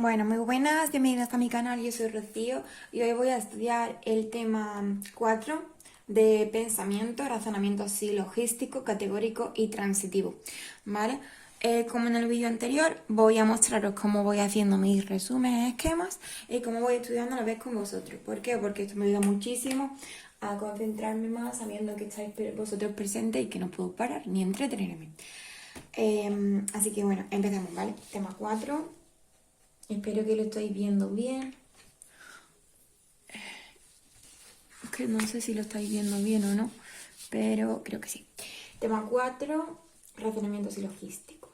Bueno, muy buenas, bienvenidos a mi canal, yo soy Rocío y hoy voy a estudiar el tema 4 de pensamiento, razonamiento silogístico, categórico y transitivo, ¿vale? Como en el vídeo anterior, voy a mostraros cómo voy haciendo mis resúmenes, esquemas y cómo voy estudiando a la vez con vosotros. ¿Por qué? Porque esto me ayuda muchísimo a concentrarme más sabiendo que estáis vosotros presentes y que no puedo parar ni entretenerme. Así que bueno, empezamos, ¿vale? Tema 4. Espero que lo estáis viendo bien. Que no sé si lo estáis viendo bien o no, pero creo que sí. Tema 4, razonamiento silogístico.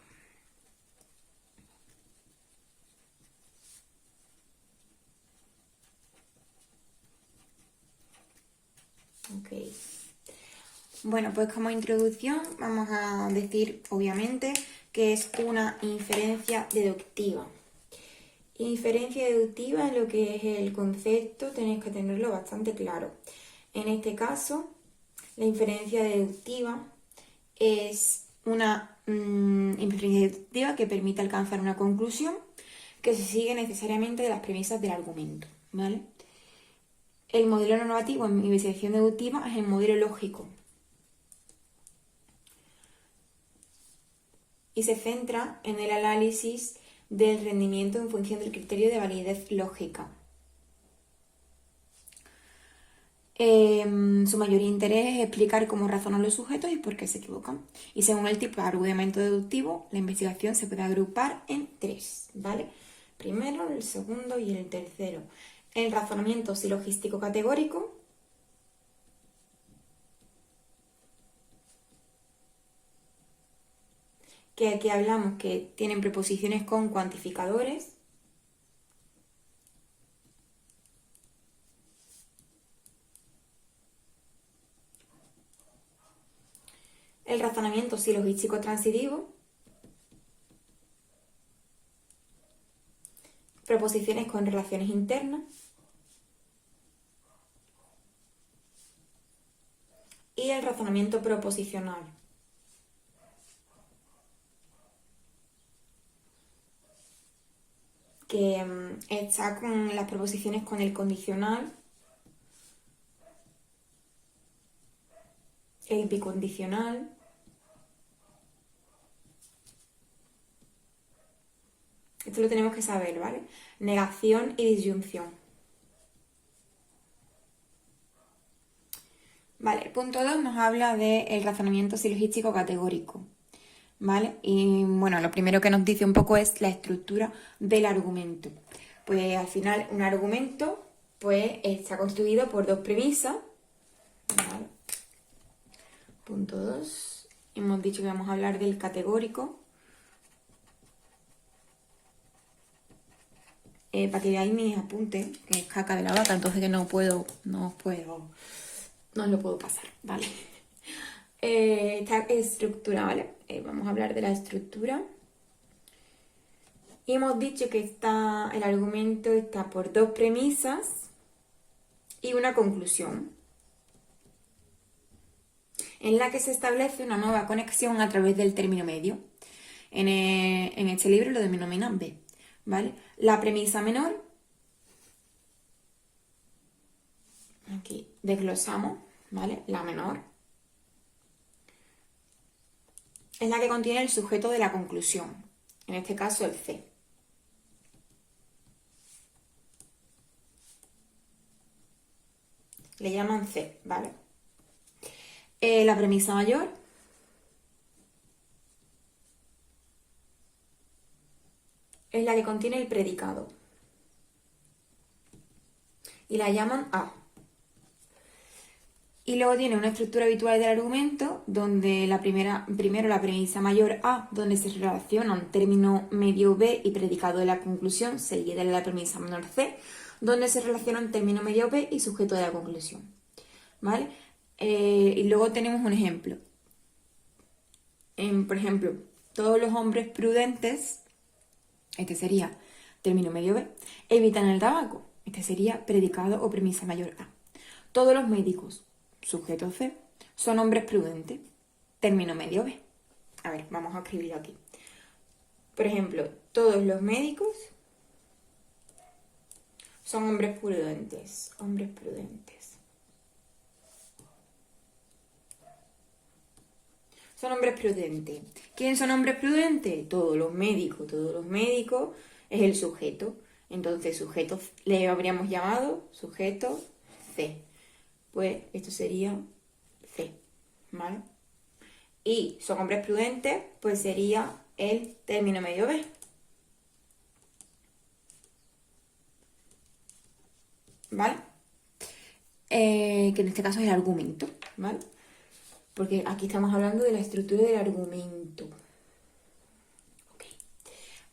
Ok. Bueno, pues como introducción vamos a decir, obviamente, que es una inferencia deductiva. Inferencia deductiva es lo que es el concepto, tenéis que tenerlo bastante claro. En este caso, la inferencia deductiva es una inferencia deductiva que permite alcanzar una conclusión que se sigue necesariamente de las premisas del argumento, ¿vale? El modelo normativo en investigación deductiva es el modelo lógico y se centra en el análisis del rendimiento en función del criterio de validez lógica. Su mayor interés es explicar cómo razonan los sujetos y por qué se equivocan. Y según el tipo de argumento deductivo, la investigación se puede agrupar en 3, ¿vale? Primero, el segundo y el tercero. El razonamiento silogístico categórico, que aquí hablamos que tienen preposiciones con cuantificadores. El razonamiento silogístico transitivo, preposiciones con relaciones internas. Y el razonamiento proposicional, que está con las preposiciones con el condicional, el bicondicional, esto lo tenemos que saber, ¿vale? Negación y disyunción. Vale, el punto 2 nos habla del razonamiento silogístico categórico, ¿vale? Y bueno, lo primero que nos dice un poco es la estructura del argumento. Pues al final un argumento pues está constituido por dos premisas, ¿vale? Punto 2. Hemos dicho que vamos a hablar del categórico. Para que veáis mis apuntes, que es caca de la vaca, entonces que no os lo puedo pasar, ¿vale? Esta estructura, ¿vale? Vamos a hablar de la estructura. Y hemos dicho que el argumento está por dos premisas y una conclusión, en la que se establece una nueva conexión a través del término medio. En este libro lo denominan B, ¿vale? La premisa menor, aquí desglosamos, ¿vale? La menor es la que contiene el sujeto de la conclusión, en este caso el C. Le llaman C, ¿vale? La premisa mayor es la que contiene el predicado y la llaman A. Y luego tiene una estructura habitual del argumento donde primero la premisa mayor A, donde se relacionan término medio B y predicado de la conclusión, seguida de la premisa menor C, donde se relacionan término medio B y sujeto de la conclusión, ¿vale? Y luego tenemos un ejemplo. Por ejemplo, todos los hombres prudentes, este sería término medio B, evitan el tabaco, este sería predicado o premisa mayor A. Todos los médicos, sujeto C, son hombres prudentes, término medio B. A ver, vamos a escribirlo aquí. Por ejemplo, todos los médicos Son hombres prudentes. Hombres prudentes. Son hombres prudentes. ¿Quién son hombres prudentes? Todos los médicos. Todos los médicos es el sujeto. Entonces, sujeto le habríamos llamado sujeto C. Pues esto sería C. ¿Vale? Y son hombres prudentes, pues sería el término medio B. ¿Vale? Que en este caso es el argumento, ¿vale? Porque aquí estamos hablando de la estructura del argumento. Okay.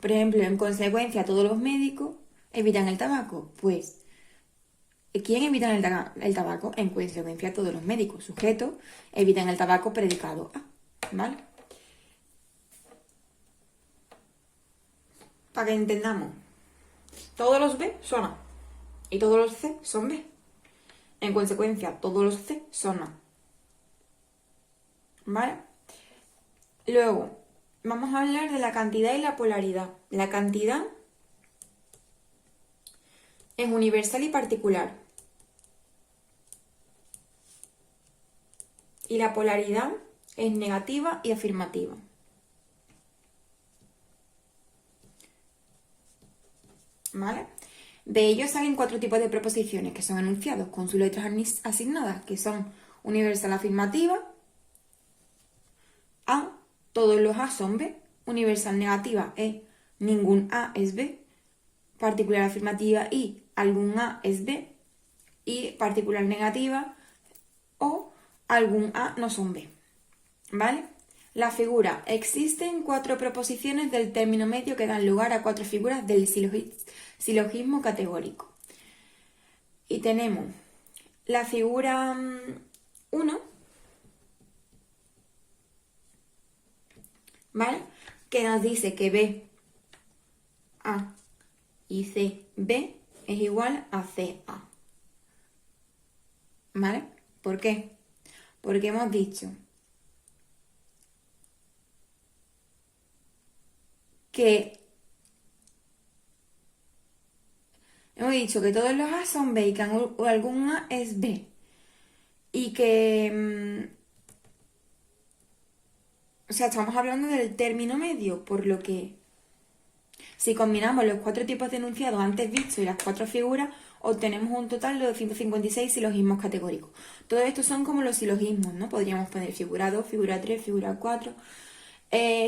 Por ejemplo, en consecuencia, todos los médicos evitan el tabaco. Pues, ¿quién evita el tabaco? En consecuencia, todos los médicos. Sujetos evitan el tabaco, predicado A. ¿Vale? Para que entendamos, todos los B son A y todos los C son B. En consecuencia, todos los C son A. ¿Vale? Luego, vamos a hablar de la cantidad y la polaridad. La cantidad es universal y particular. Y la polaridad es negativa y afirmativa. ¿Vale? De ellos salen 4 tipos de proposiciones que son enunciados con sus letras asignadas, que son universal afirmativa, A, todos los A son B, universal negativa E, ningún A es B, particular afirmativa I, algún A es B, y particular negativa O, algún A no son B. ¿Vale? La figura. Existen 4 proposiciones del término medio que dan lugar a 4 figuras del silogismo categórico. Y tenemos la figura 1, ¿vale? Que nos dice que B, A y C, B es igual a C, A. ¿Vale? ¿Por qué? Porque hemos dicho que todos los A son B y que algún A es B. Y que... o sea, estamos hablando del término medio, por lo que si combinamos los 4 tipos de enunciados antes vistos y las 4 figuras, obtenemos un total de 256 silogismos categóricos. Todo esto son como los silogismos, ¿no? Podríamos poner figura 2, figura 3, figura 4...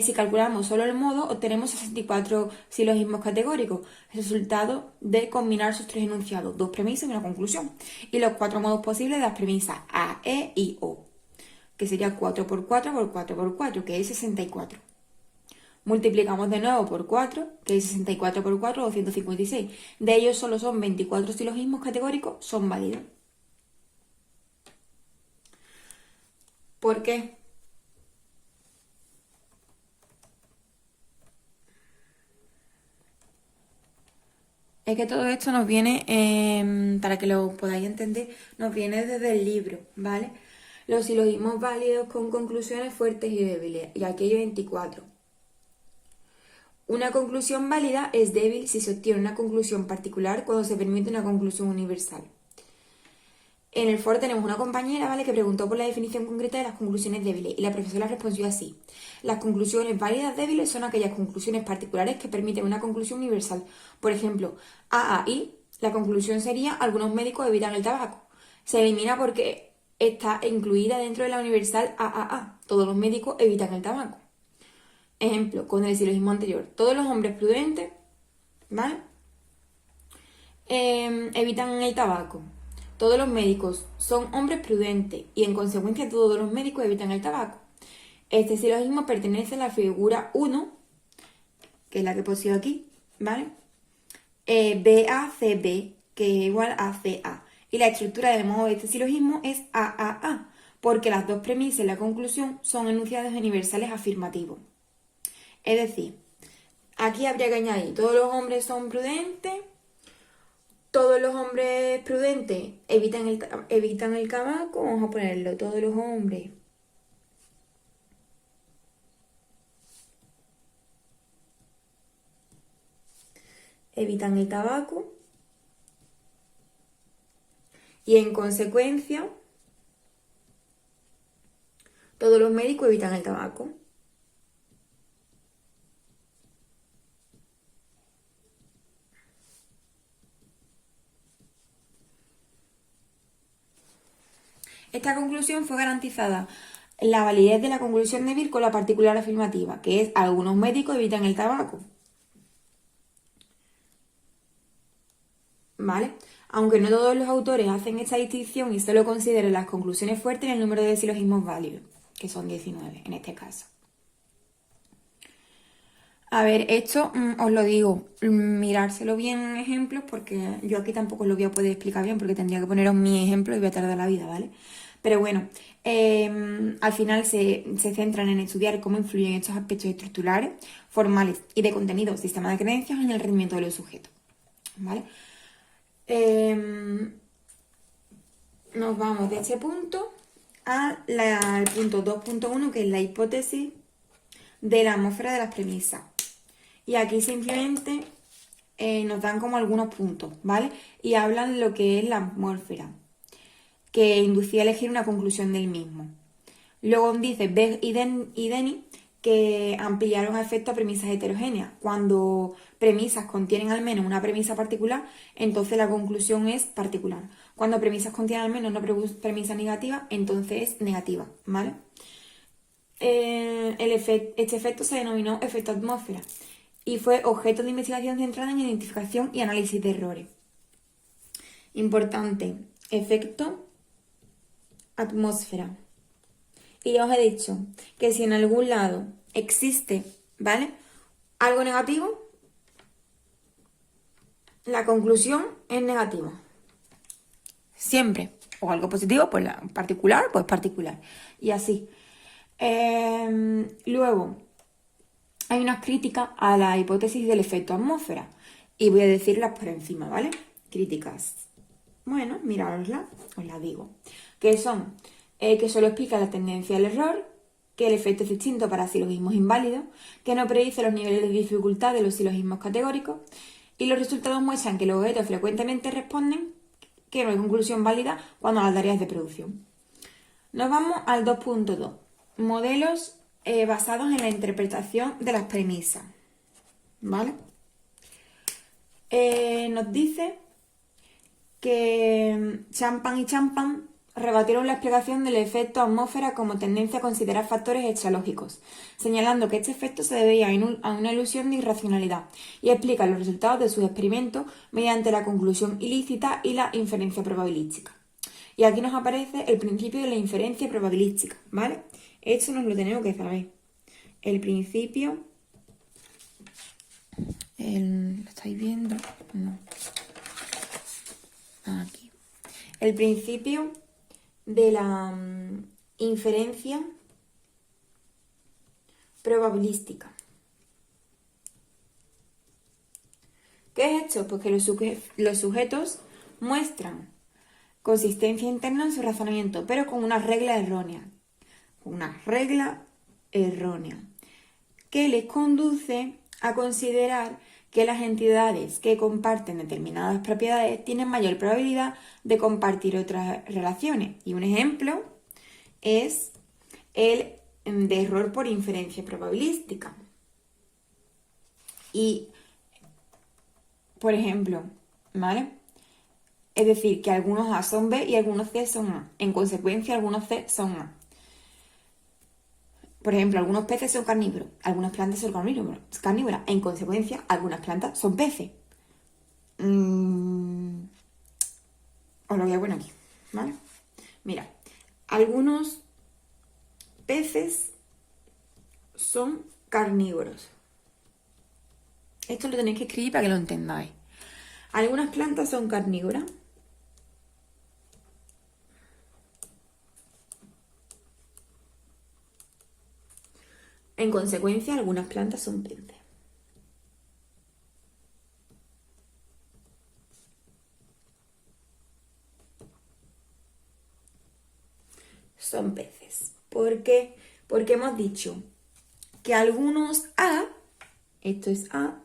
si calculamos solo el modo, obtenemos 64 silogismos categóricos, resultado de combinar sus 3 enunciados, 2 premisas y una conclusión, y los 4 modos posibles de las premisas A, E y O, que sería 4 por 4 por 4 por 4, que es 64. Multiplicamos de nuevo por 4, que es 64 por 4, 256. De ellos solo son 24 silogismos categóricos, son válidos. ¿Por qué? Es que todo esto nos viene, para que lo podáis entender, nos viene desde el libro, ¿vale? Los silogismos válidos con conclusiones fuertes y débiles, y aquí hay 24. Una conclusión válida es débil si se obtiene una conclusión particular cuando se permite una conclusión universal. En el foro tenemos una compañera, ¿vale?, que preguntó por la definición concreta de las conclusiones débiles y la profesora respondió así. Las conclusiones válidas débiles son aquellas conclusiones particulares que permiten una conclusión universal. Por ejemplo, A a I, la conclusión sería algunos médicos evitan el tabaco. Se elimina porque está incluida dentro de la universal A. Todos los médicos evitan el tabaco. Ejemplo, con el silogismo anterior. Todos los hombres prudentes, ¿vale?, evitan el tabaco. Todos los médicos son hombres prudentes y en consecuencia todos los médicos evitan el tabaco. Este silogismo pertenece a la figura 1, que es la que he puesto aquí, ¿vale? BACB, que es igual a CA. Y la estructura del modo de este silogismo es AAA, porque las dos premisas y la conclusión son enunciados universales afirmativos. Es decir, aquí habría que añadir, todos los hombres son prudentes, todos los hombres prudentes evitan el tabaco, vamos a ponerlo, todos los hombres evitan el tabaco Y en consecuencia, todos los médicos evitan el tabaco. Esta conclusión fue garantizada la validez de la conclusión de Beer con la particular afirmativa, que es algunos médicos evitan el tabaco. ¿Vale? Aunque no todos los autores hacen esta distinción y solo consideran las conclusiones fuertes en el número de silogismos válidos, que son 19 en este caso. A ver, esto os lo digo, mirárselo bien en ejemplos, porque yo aquí tampoco os lo voy a poder explicar bien, porque tendría que poneros mi ejemplo y voy a tardar la vida, ¿vale? Pero bueno, al final se centran en estudiar cómo influyen estos aspectos estructurales, formales y de contenido, sistema de creencias en el rendimiento de los sujetos, ¿vale? Nos vamos de este punto al punto 2.1, que es la hipótesis de la atmósfera de las premisas. Y aquí simplemente nos dan como algunos puntos, ¿vale? Y hablan de lo que es la atmósfera, que inducía a elegir una conclusión del mismo. Luego dice Begg y Denny que ampliaron a efecto a premisas heterogéneas. Cuando premisas contienen al menos una premisa particular, entonces la conclusión es particular. Cuando premisas contienen al menos una premisa negativa, entonces es negativa, ¿vale? Este efecto se denominó efecto atmósfera y fue objeto de investigación centrada en identificación y análisis de errores. Importante, efecto atmósfera. Y ya os he dicho que si en algún lado existe, ¿vale?, algo negativo, la conclusión es negativa. Siempre. O algo positivo, pues particular, pues particular. Y así. Luego, hay unas críticas a la hipótesis del efecto atmósfera. Y voy a decirlas por encima, ¿vale? Críticas. Bueno, mirároslas, os las digo. Que son que solo explica la tendencia al error, que el efecto es distinto para silogismos inválidos, que no predice los niveles de dificultad de los silogismos categóricos, y los resultados muestran que los objetos frecuentemente responden, que no hay conclusión válida cuando las tareas de producción. Nos vamos al 2.2. Modelos basados en la interpretación de las premisas. ¿Vale? Nos dice que Champan y Champan rebatieron la explicación del efecto atmósfera como tendencia a considerar factores extralógicos, señalando que este efecto se debía a una ilusión de irracionalidad, y explican los resultados de sus experimentos mediante la conclusión ilícita y la inferencia probabilística. Y aquí nos aparece el principio de la inferencia probabilística, ¿vale? Esto nos lo tenemos que saber. El principio... ¿Lo estáis viendo? No. Aquí. El principio de la inferencia probabilística. ¿Qué es esto? Pues que los sujetos muestran consistencia interna en su razonamiento, pero con una regla errónea. Una regla errónea que les conduce a considerar que las entidades que comparten determinadas propiedades tienen mayor probabilidad de compartir otras relaciones. Y un ejemplo es el de error por inferencia probabilística. Y, por ejemplo, ¿vale? Es decir, que algunos A son B y algunos C son A. En consecuencia, algunos C son A. Por ejemplo, algunos peces son carnívoros, algunas plantas son carnívoras. En consecuencia, algunas plantas son peces. Os lo voy a poner aquí, ¿vale? Mira, algunos peces son carnívoros. Esto lo tenéis que escribir para que lo entendáis. Algunas plantas son carnívoras. En consecuencia, algunas plantas son peces. Son peces. ¿Por qué? Porque hemos dicho que algunos A, esto es A,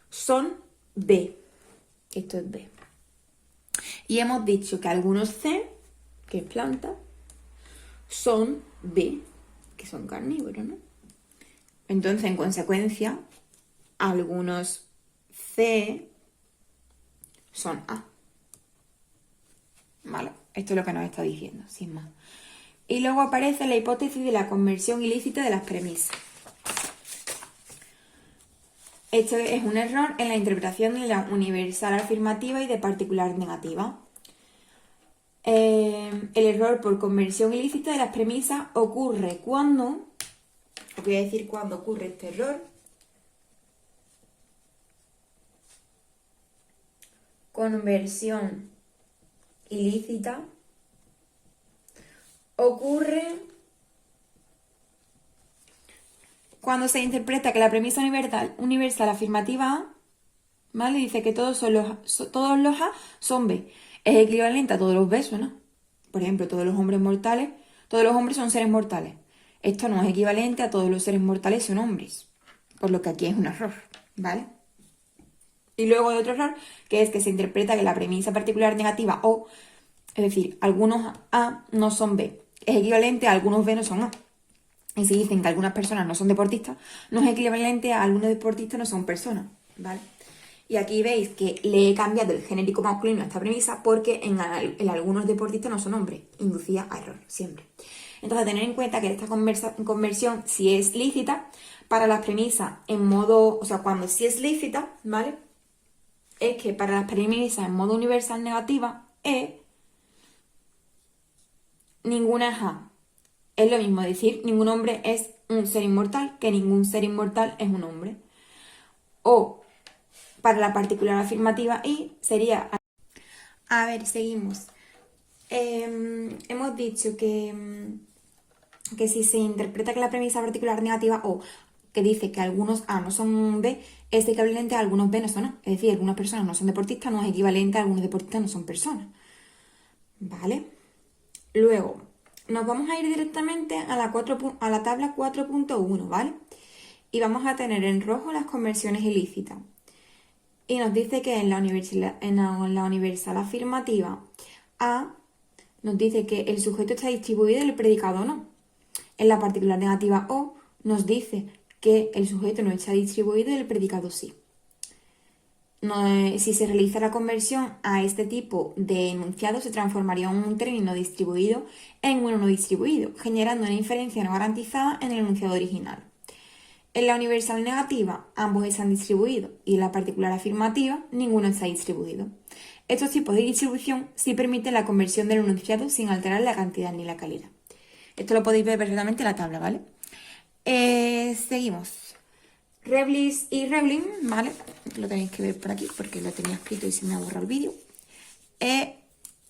son B. Esto es B. Y hemos dicho que algunos C, que es planta, son B, que son carnívoros, ¿no? Entonces, en consecuencia, algunos C son A. ¿Vale? Esto es lo que nos está diciendo, sin más. Y luego aparece la hipótesis de la conversión ilícita de las premisas. Esto es un error en la interpretación de la universal afirmativa y de particular negativa. El error por conversión ilícita de las premisas ocurre cuando, os voy a decir cuándo ocurre este error. Conversión ilícita ocurre cuando se interpreta que la premisa universal afirmativa A, ¿vale? Dice que todos los A son B. Es equivalente a todos los B, ¿no? Por ejemplo, todos los hombres son seres mortales. Esto no es equivalente a todos los seres mortales son hombres. Por lo que aquí es un error, ¿vale? Y luego hay otro error, que es que se interpreta que la premisa particular negativa O, es decir, algunos A no son B, es equivalente a algunos B no son A. Y si dicen que algunas personas no son deportistas, no es equivalente a algunos deportistas no son personas, ¿vale? Y aquí veis que le he cambiado el genérico masculino a esta premisa porque en algunos deportistas no son hombres, inducía a error, siempre. Entonces, tener en cuenta que esta conversión, si es lícita, para las premisas en modo, o sea, cuando sí es lícita, ¿vale? Es que para las premisas en modo universal negativa, ninguna es A. Es lo mismo decir, ningún hombre es un ser inmortal, que ningún ser inmortal es un hombre. O, para la particular afirmativa I, sería... A ver, seguimos. Hemos dicho que si se interpreta que la premisa particular negativa O, que dice que algunos A no son B, es equivalente a algunos B no son A. Es decir, algunas personas no son deportistas, no es equivalente a algunos deportistas no son personas. ¿Vale? Luego, nos vamos a ir directamente a la tabla 4.1, ¿vale? Y vamos a tener en rojo las conversiones ilícitas. Y nos dice que en la universal afirmativa A nos dice que el sujeto está distribuido y el predicado no. En la particular negativa O nos dice que el sujeto no está distribuido y el predicado sí. Si se realiza la conversión a este tipo de enunciado, se transformaría un término distribuido en uno no distribuido, generando una inferencia no garantizada en el enunciado original. En la universal negativa, ambos están distribuidos y en la particular afirmativa, ninguno está distribuido. Estos tipos de distribución sí permiten la conversión del enunciado sin alterar la cantidad ni la calidad. Esto lo podéis ver perfectamente en la tabla, ¿vale? Seguimos. Reblis y Reblin, ¿vale? Lo tenéis que ver por aquí porque lo tenía escrito y se me ha borrado el vídeo.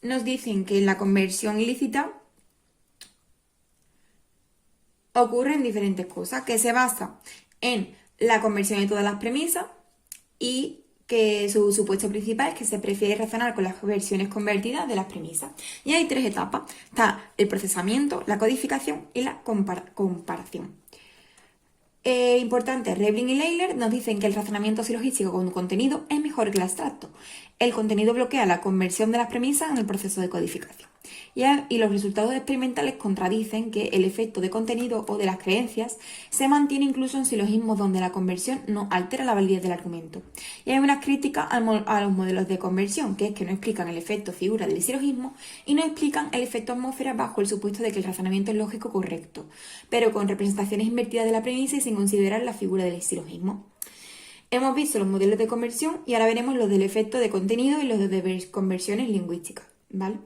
Nos dicen que en la conversión ilícita ocurren diferentes cosas, que se basa en la conversión de todas las premisas y que su supuesto principal es que se prefiere razonar con las versiones convertidas de las premisas. Y hay tres etapas. Está el procesamiento, la codificación y la comparación. Importante, Reblin y Leibler nos dicen que el razonamiento silogístico con contenido es mejor que el abstracto. El contenido bloquea la conversión de las premisas en el proceso de codificación. Y los resultados experimentales contradicen que el efecto de contenido o de las creencias se mantiene incluso en silogismos donde la conversión no altera la validez del argumento. Y hay unas críticas a los modelos de conversión, que es que no explican el efecto figura del silogismo y no explican el efecto atmósfera bajo el supuesto de que el razonamiento es lógico correcto, pero con representaciones invertidas de la premisa y sin considerar la figura del silogismo. Hemos visto los modelos de conversión y ahora veremos los del efecto de contenido y los de conversiones lingüísticas, ¿vale?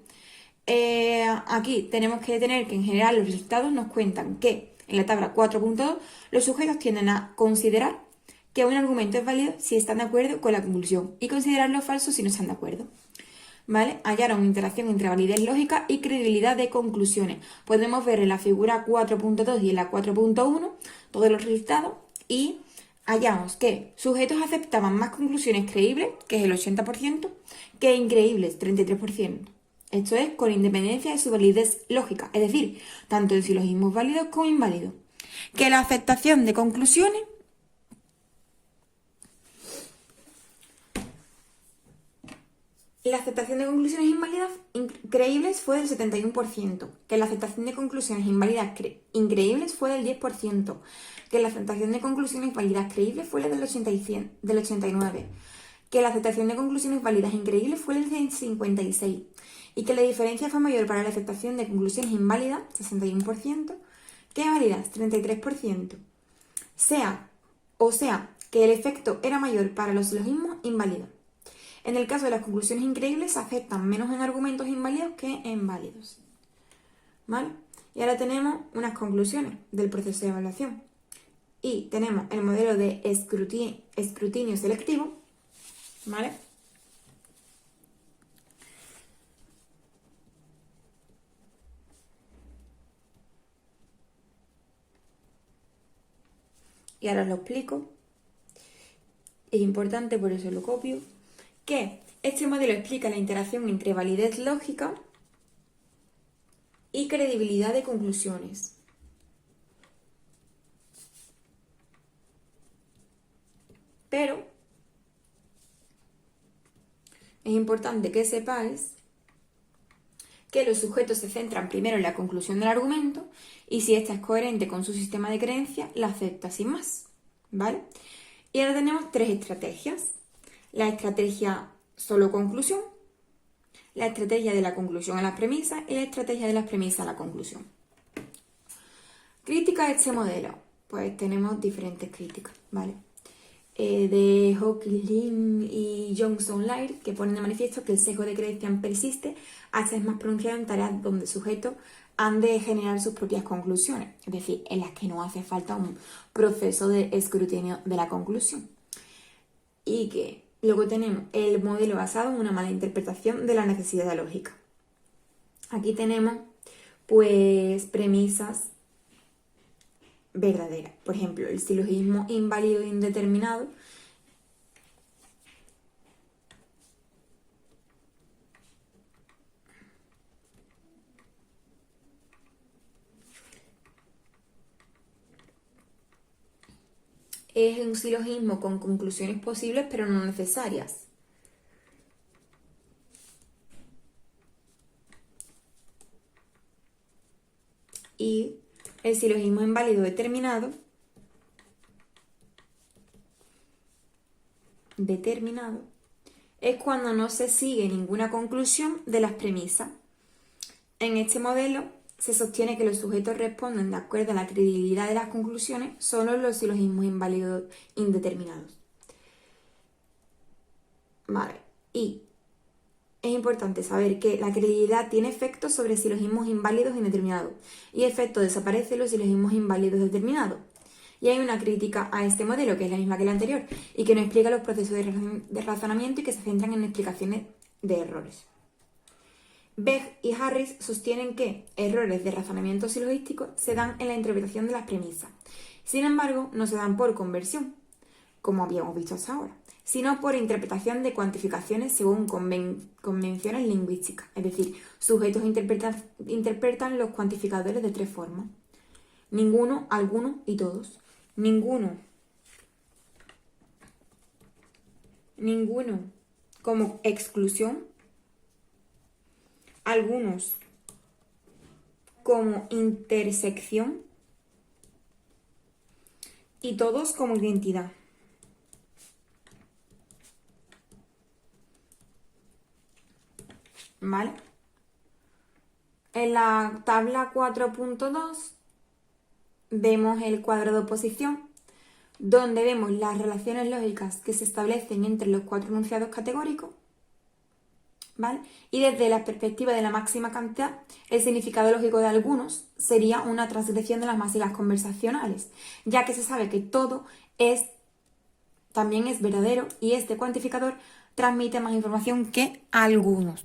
Aquí tenemos que tener que en general los resultados nos cuentan que en la tabla 4.2 los sujetos tienden a considerar que un argumento es válido si están de acuerdo con la conclusión y considerarlo falso si no están de acuerdo. ¿Vale? Hallaron una interacción entre validez lógica y credibilidad de conclusiones. Podemos ver en la figura 4.2 y en la 4.1 todos los resultados y hallamos que sujetos aceptaban más conclusiones creíbles, que es el 80%, que increíbles, 33%. Esto es con independencia de su validez lógica, es decir, tanto en silogismos válidos como inválidos. Que la aceptación de conclusiones la aceptación de conclusiones inválidas creíbles fue del 71%, que la aceptación de conclusiones inválidas increíbles fue del 10%, que la aceptación de conclusiones válidas creíbles fue del 89%, que la aceptación de conclusiones válidas increíbles fue del 56%, y que la diferencia fue mayor para la aceptación de conclusiones inválidas, 61%, que válidas, 33%. O sea, que el efecto era mayor para los silogismos inválidos. En el caso de las conclusiones increíbles, se aceptan menos en argumentos inválidos que en válidos. ¿Vale? Y ahora tenemos unas conclusiones del proceso de evaluación. Y tenemos el modelo de escrutinio selectivo, ¿vale? Y ahora os lo explico. Es importante, por eso lo copio. Que este modelo explica la interacción entre validez lógica y credibilidad de conclusiones. Pero es importante que sepáis que los sujetos se centran primero en la conclusión del argumento y si ésta es coherente con su sistema de creencias, la acepta sin más, ¿vale? Y ahora tenemos tres estrategias. La estrategia solo conclusión, la estrategia de la conclusión a las premisas y la estrategia de las premisas a la conclusión. Crítica de este modelo. Pues tenemos diferentes críticas, ¿vale? De Hawking y Johnson-Laird, que ponen de manifiesto que el sesgo de creencia persiste hasta es más pronunciado en tareas donde sujetos han de generar sus propias conclusiones, es decir, en las que no hace falta un proceso de escrutinio de la conclusión. Y que luego tenemos el modelo basado en una mala interpretación de la necesidad lógica. Aquí tenemos, pues, premisas verdaderas. Por ejemplo, el silogismo inválido e indeterminado es un silogismo con conclusiones posibles pero no necesarias. Y el silogismo inválido determinado es cuando no se sigue ninguna conclusión de las premisas. En este modelo se sostiene que los sujetos responden de acuerdo a la credibilidad de las conclusiones solo en los silogismos inválidos indeterminados. Vale, y es importante saber que la credibilidad tiene efectos sobre silogismos inválidos indeterminados y el efecto desaparece en los silogismos inválidos determinados. Y hay una crítica a este modelo, que es la misma que la anterior, y que no explica los procesos de razonamiento y que se centran en explicaciones de errores. Begg y Harris sostienen que errores de razonamiento silogístico se dan en la interpretación de las premisas. Sin embargo, no se dan por conversión, como habíamos visto hasta ahora, sino por interpretación de cuantificaciones según convenciones lingüísticas. Es decir, sujetos interpretan los cuantificadores de tres formas: ninguno, alguno y todos. Ninguno como exclusión, algunos como intersección y todos como identidad. ¿Vale? En la tabla 4.2 vemos el cuadro de oposición, donde vemos las relaciones lógicas que se establecen entre los cuatro enunciados categóricos, ¿vale? Y desde la perspectiva de la máxima cantidad, el significado lógico de algunos sería una transgresión de las máximas conversacionales, ya que se sabe que todo también es verdadero y este cuantificador transmite más información que algunos.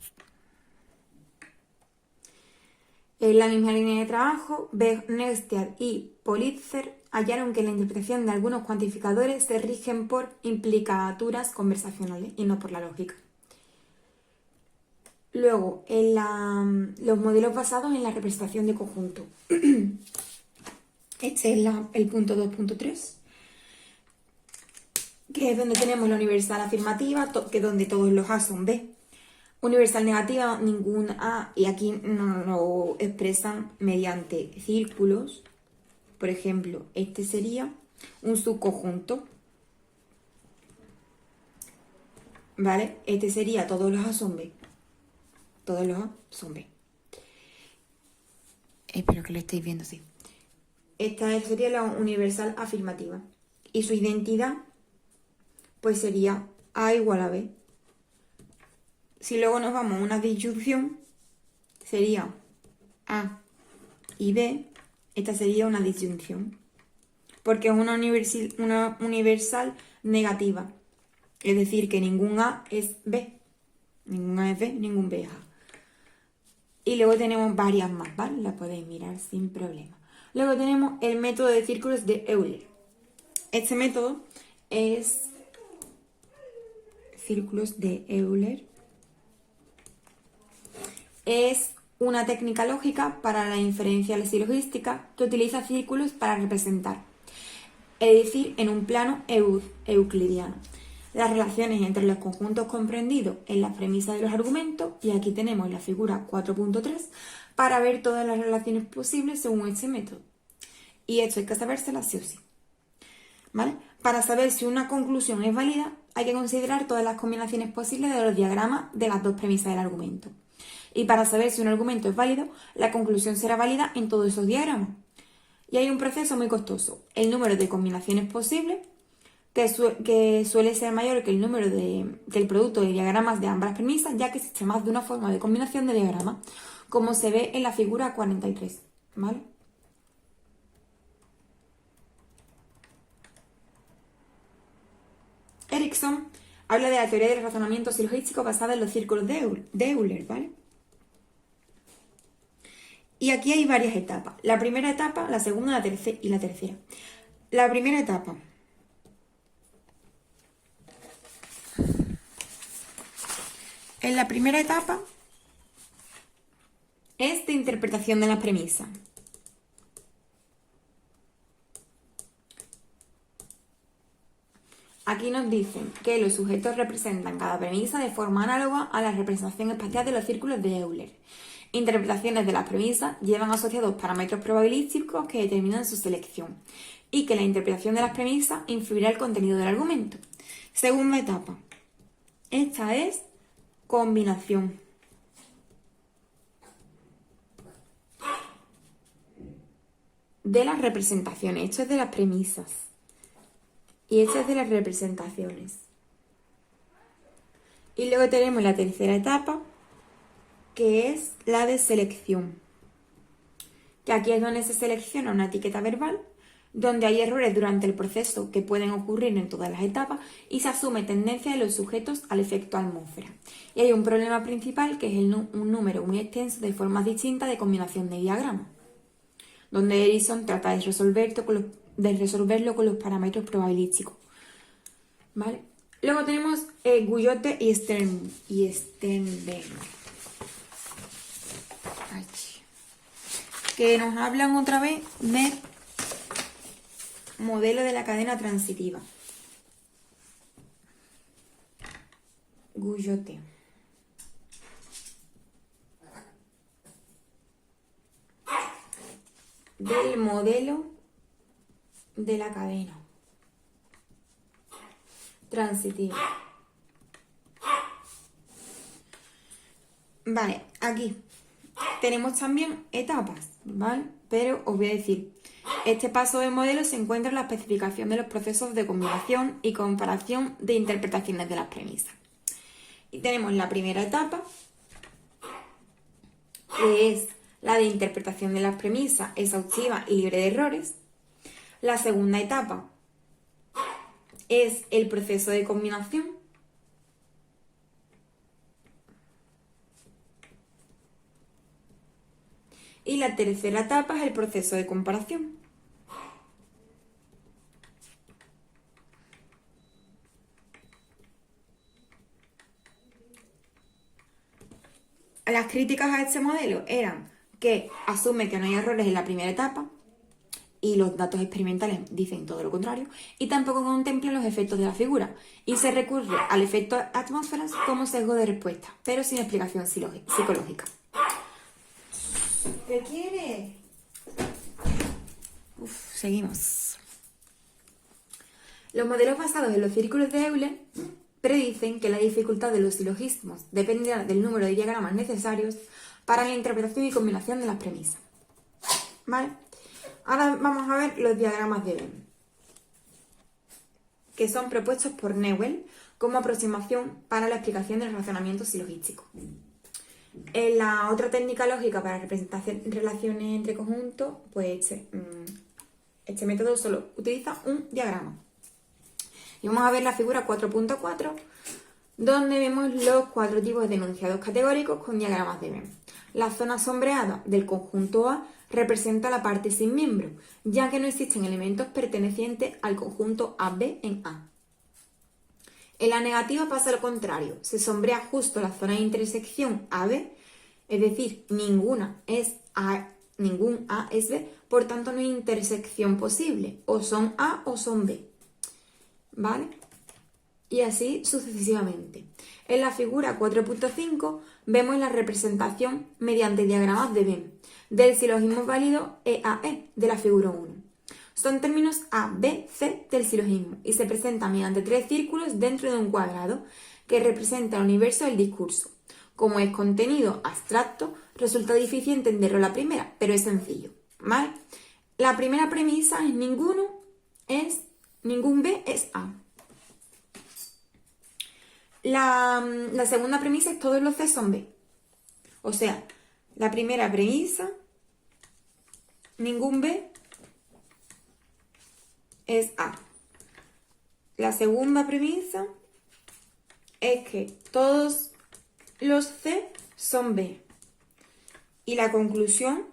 En la misma línea de trabajo, Begg, Nestiad y Politzer hallaron que la interpretación de algunos cuantificadores se rigen por implicaturas conversacionales y no por la lógica. Luego, los modelos basados en la representación de conjunto. Este es el punto 2.3, que es donde tenemos la universal afirmativa, que donde todos los A son B. Universal negativa, ninguna A, y aquí nos lo expresan mediante círculos. Por ejemplo, este sería un subconjunto, ¿vale? Este sería todos los A son B. Todos los A son B. Espero que lo estéis viendo, sí. Esta sería la universal afirmativa. Y su identidad, pues sería A igual a B. Si luego nos vamos a una disyunción, sería A y B. Esta sería una disyunción. Porque es una universal negativa. Es decir, que ningún A es B. Ningún A es B, ningún B es A. Y luego tenemos varias más, ¿vale? Las podéis mirar sin problema. Luego tenemos el método de círculos de Euler. Este método es círculos de Euler. Es una técnica lógica para la inferencia silogística que utiliza círculos para representar, es decir, en un plano euclidiano, las relaciones entre los conjuntos comprendidos en las premisas de los argumentos, y aquí tenemos la figura 4.3 para ver todas las relaciones posibles según este método. Y esto hay que sabérsela sí o sí. ¿Vale? Para saber si una conclusión es válida, hay que considerar todas las combinaciones posibles de los diagramas de las dos premisas del argumento. Y para saber si un argumento es válido, la conclusión será válida en todos esos diagramas. Y hay un proceso muy costoso. El número de combinaciones posibles, que suele ser mayor que el número del producto de diagramas de ambas premisas, ya que existe más de una forma de combinación de diagramas, como se ve en la figura 43. ¿Vale? Erikson habla de la teoría del razonamiento silogístico basada en los círculos de Euler, ¿vale? Y aquí hay varias etapas. La primera etapa, la segunda, la tercera y la tercera. La primera etapa. En la primera etapa es de interpretación de las premisas. Aquí nos dicen que los sujetos representan cada premisa de forma análoga a la representación espacial de los círculos de Euler. Interpretaciones de las premisas llevan asociados parámetros probabilísticos que determinan su selección y que la interpretación de las premisas influirá el contenido del argumento. Segunda etapa. Esta es combinación. De las representaciones. Esto es de las premisas. Y esto es de las representaciones. Y luego tenemos la tercera etapa, que es la de selección. Que aquí es donde se selecciona una etiqueta verbal, donde hay errores durante el proceso que pueden ocurrir en todas las etapas y se asume tendencia de los sujetos al efecto atmósfera. Y hay un problema principal que es un número muy extenso de formas distintas de combinación de diagramas, donde Erikson trata de resolverlo con los parámetros probabilísticos. ¿Vale? Luego tenemos Guyotte y Sternberg, que nos hablan otra vez de modelo de la cadena transitiva. Guyotte. Del modelo de la cadena transitiva. Vale, aquí tenemos también etapas, ¿vale? Pero os voy a decir, este paso de modelo se encuentra en la especificación de los procesos de combinación y comparación de interpretaciones de las premisas. Y tenemos la primera etapa, que es la de interpretación de las premisas exhaustiva y libre de errores. La segunda etapa es el proceso de combinación. Y la tercera etapa es el proceso de comparación. Las críticas a este modelo eran que asume que no hay errores en la primera etapa y los datos experimentales dicen todo lo contrario, y tampoco contemplan los efectos de la figura, y se recurre al efecto atmósferas como sesgo de respuesta, pero sin explicación psicológica. ¿Qué quiere? Seguimos. Los modelos basados en los círculos de Euler predicen que la dificultad de los silogismos dependerá del número de diagramas necesarios para la interpretación y combinación de las premisas. ¿Vale? Ahora vamos a ver los diagramas de Venn, que son propuestos por Newell como aproximación para la explicación del razonamiento silogístico. En la otra técnica lógica para representar relaciones entre conjuntos, pues este método solo utiliza un diagrama. Y vamos a ver la figura 4.4, donde vemos los 4 tipos de enunciados categóricos con diagramas de Venn. La zona sombreada del conjunto A representa la parte sin miembro, ya que no existen elementos pertenecientes al conjunto AB en A. En la negativa pasa lo contrario, se sombrea justo la zona de intersección AB, es decir, ningún A es B, por tanto no hay intersección posible, o son A o son B. ¿Vale? Y así sucesivamente. En la figura 4.5 vemos la representación mediante diagramas de Venn del silogismo válido EAE de la figura 1. Son términos A, B, C del silogismo y se presentan mediante 3 círculos dentro de un cuadrado que representa el universo del discurso. Como es contenido abstracto, resulta difícil entenderlo la primera, pero es sencillo. ¿Vale? La primera premisa es ningún B es A. La segunda premisa es todos los C son B. O sea, la primera premisa, ningún B es A. La segunda premisa es que todos los C son B. Y la conclusión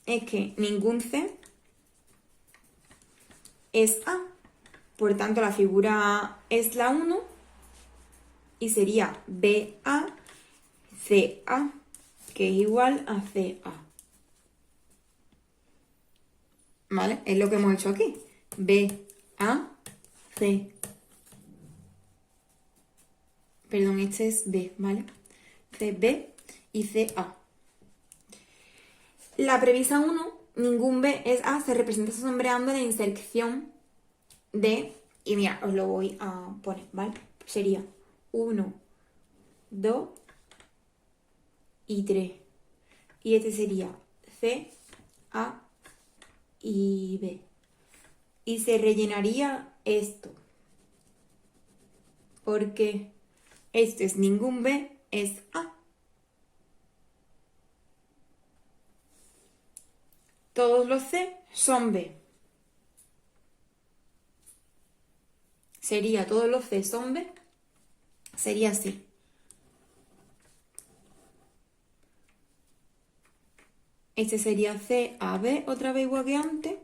es que ningún C es A. Por tanto, la figura A es la 1 y sería BA, CA, que es igual a CA. ¿Vale? Es lo que hemos hecho aquí. BA, C. Perdón, este es B, ¿vale? CB y CA. La premisa 1, ningún B es A, se representa sombreando la intersección de... Y mira, os lo voy a poner, ¿vale? Sería 1, 2 y 3. Y este sería C, A y B. Y se rellenaría esto. Porque este es ningún B, es A. Todos los C son B. Sería todos los C son B. Sería así. Este sería C, A, B, otra vez igual que antes,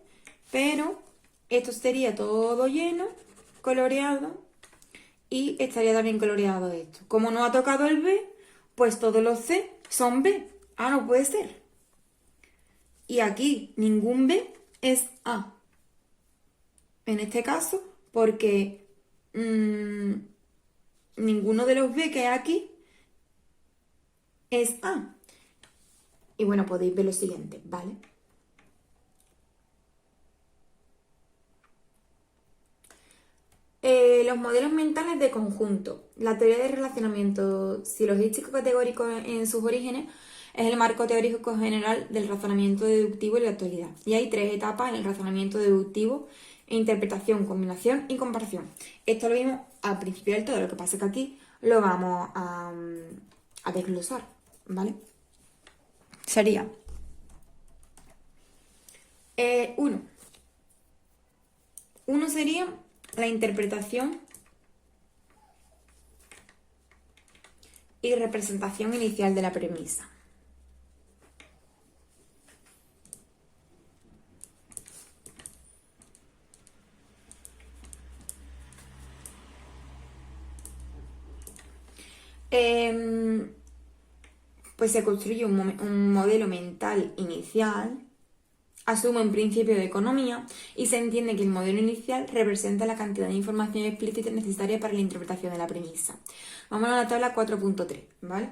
pero esto sería todo lleno, coloreado, y estaría también coloreado esto. Como no ha tocado el B, pues todos los C son B. Ah, no puede ser. Y aquí ningún B es A. En este caso, porque ninguno de los B que hay aquí es A. Y bueno, podéis ver lo siguiente, ¿vale? Los modelos mentales de conjunto. La teoría de relacionamiento silogístico categórico en sus orígenes es el marco teórico general del razonamiento deductivo en la actualidad. Y hay 3 etapas en el razonamiento deductivo: interpretación, combinación y comparación. Esto lo vimos al principio del todo, lo que pasa es que aquí lo vamos a desglosar, ¿vale? Sería 1. Uno sería la interpretación y representación inicial de la premisa. Pues se construye un modelo mental inicial asume un principio de economía y se entiende que el modelo inicial representa la cantidad de información explícita necesaria para la interpretación de la premisa. Vamos a la tabla 4.3, ¿vale?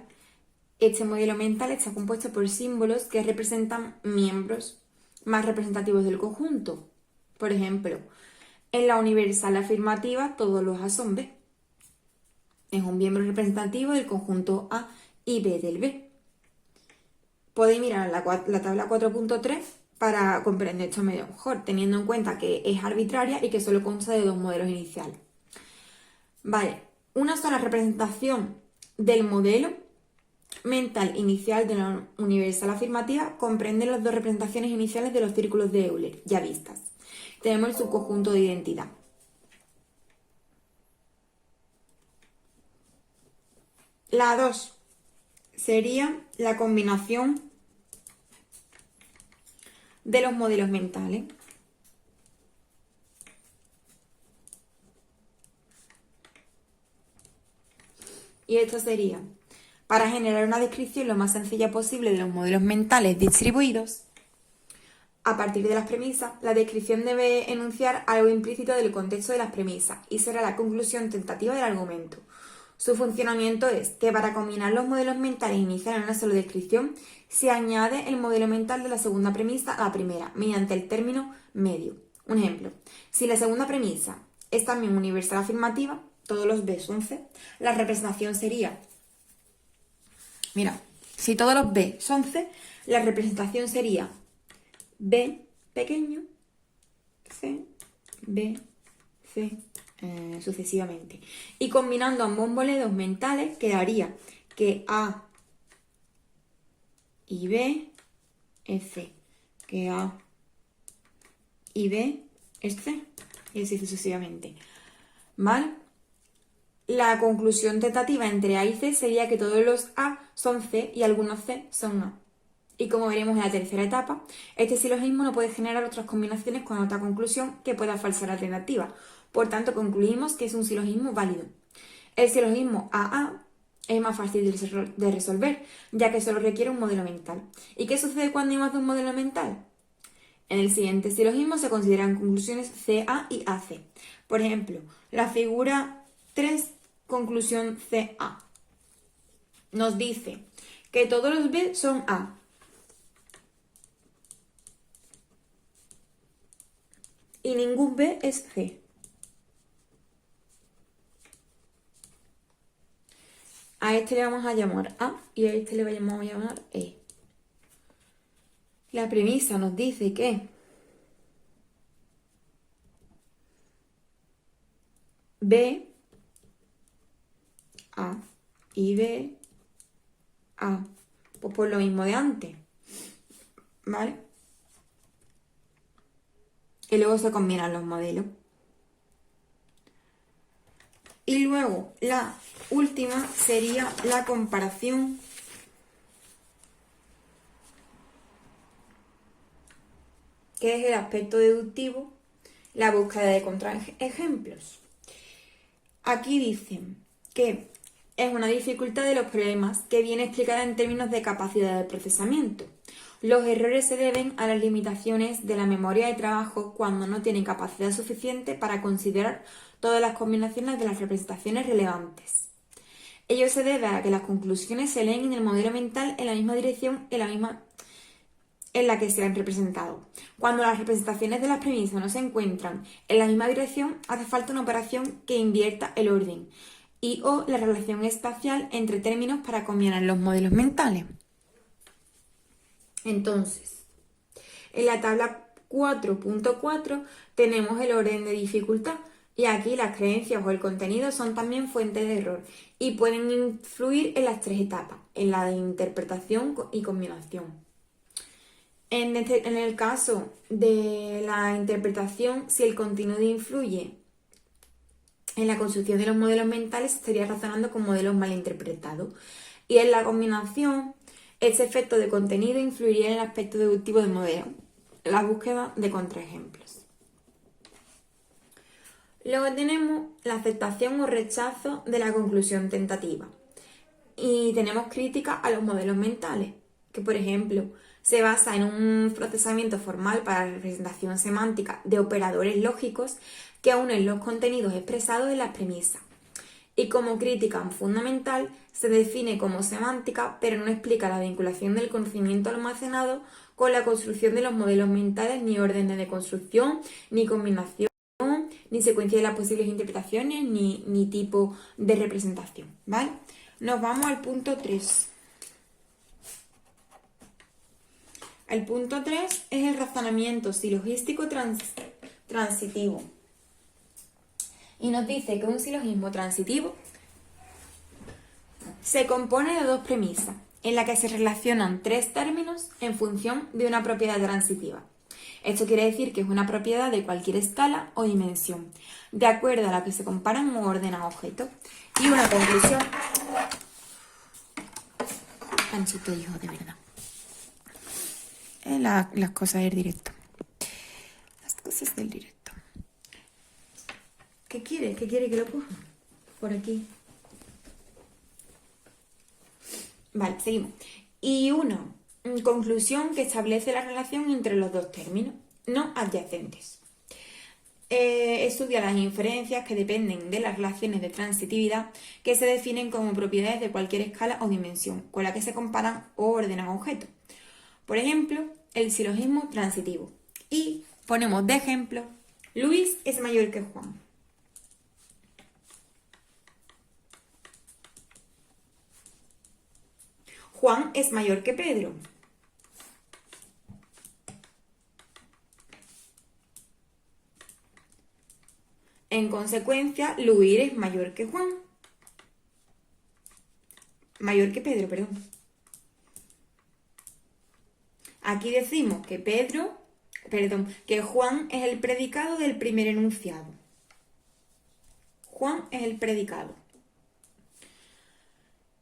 Este modelo mental está compuesto por símbolos que representan miembros más representativos del conjunto. Por ejemplo, en la universal afirmativa todos los A son B. Es un miembro representativo del conjunto A y B del B. Podéis mirar la tabla 4.3 para comprender esto mejor, teniendo en cuenta que es arbitraria y que solo consta de dos modelos iniciales. Vale, una sola representación del modelo mental inicial de la universal afirmativa comprende las dos representaciones iniciales de los círculos de Euler, ya vistas. Tenemos el subconjunto de identidad. La 2 sería la combinación de los modelos mentales. Y esto sería para generar una descripción lo más sencilla posible de los modelos mentales distribuidos. A partir de las premisas, la descripción debe enunciar algo implícito del contexto de las premisas y será la conclusión tentativa del argumento. Su funcionamiento es que para combinar los modelos mentales iniciales en una sola descripción, se añade el modelo mental de la segunda premisa a la primera, mediante el término medio. Un ejemplo, si la segunda premisa es también universal afirmativa, todos los B son C, la representación sería, mira, si todos los B son C, la representación sería B pequeño, C, B, C, sucesivamente. Y combinando ambos modelos mentales quedaría que A y B es C, que A y B es C, y así sucesivamente. ¿Vale? La conclusión tentativa entre A y C sería que todos los A son C y algunos C son A. Y como veremos en la tercera etapa, este silogismo no puede generar otras combinaciones con otra conclusión que pueda falsar la alternativa. Por tanto, concluimos que es un silogismo válido. El silogismo AA es más fácil de resolver, ya que solo requiere un modelo mental. ¿Y qué sucede cuando hay más de un modelo mental? En el siguiente silogismo se consideran conclusiones CA y AC. Por ejemplo, la figura 3, conclusión CA, nos dice que todos los B son A. Y ningún B es C. A este le vamos a llamar A y a este le vamos a llamar E. La premisa nos dice que B, A y B, A. Pues por lo mismo de antes. ¿Vale? Y luego se combinan los modelos. Y luego la última sería la comparación que es el aspecto deductivo, la búsqueda de contraejemplos. Aquí dicen que es una dificultad de los problemas que viene explicada en términos de capacidad de procesamiento. Los errores se deben a las limitaciones de la memoria de trabajo cuando no tienen capacidad suficiente para considerar todas las combinaciones de las representaciones relevantes. Ello se debe a que las conclusiones se leen en el modelo mental en la misma dirección en la que se han representado. Cuando las representaciones de las premisas no se encuentran en la misma dirección, hace falta una operación que invierta el orden y o la relación espacial entre términos para combinar los modelos mentales. Entonces, en la tabla 4.4 tenemos el orden de dificultad y aquí las creencias o el contenido son también fuente de error y pueden influir en las tres etapas, en la de interpretación y combinación. En el caso de la interpretación, si el contenido influye en la construcción de los modelos mentales, estaría razonando con modelos mal interpretados. Y en la combinación, este efecto de contenido influiría en el aspecto deductivo del modelo, la búsqueda de contraejemplos. Luego tenemos la aceptación o rechazo de la conclusión tentativa. Y tenemos crítica a los modelos mentales, que por ejemplo, Se basa en un procesamiento formal para la representación semántica de operadores lógicos que unen los contenidos expresados en las premisas. Y como crítica fundamental se define como semántica, pero no explica la vinculación del conocimiento almacenado con la construcción de los modelos mentales, ni órdenes de construcción, ni combinación, ni secuencia de las posibles interpretaciones, ni tipo de representación, ¿vale? Nos vamos al punto 3. El punto 3 es el razonamiento silogístico transitivo. Y nos dice que un silogismo transitivo se compone de dos premisas, en la que se relacionan tres términos en función de una propiedad transitiva. Esto quiere decir que es una propiedad de cualquier escala o dimensión, de acuerdo a la que se comparan o ordenan objetos. Y una conclusión. Panchito, hijo, de verdad. Las cosas del directo. Las cosas del directo. ¿Qué quiere? ¿Qué quiere que lo ponga? Por aquí. Vale, seguimos. Y una conclusión que establece la relación entre los dos términos, no adyacentes. Estudia las inferencias que dependen de las relaciones de transitividad que se definen como propiedades de cualquier escala o dimensión, con la que se comparan o ordenan objetos. Por ejemplo, el silogismo transitivo. Y ponemos de ejemplo, Luis es mayor que Juan. Juan es mayor que Pedro. En consecuencia, Luis es mayor que Juan. Mayor que Pedro, perdón. Aquí decimos que que Juan es el predicado del primer enunciado. Juan es el predicado.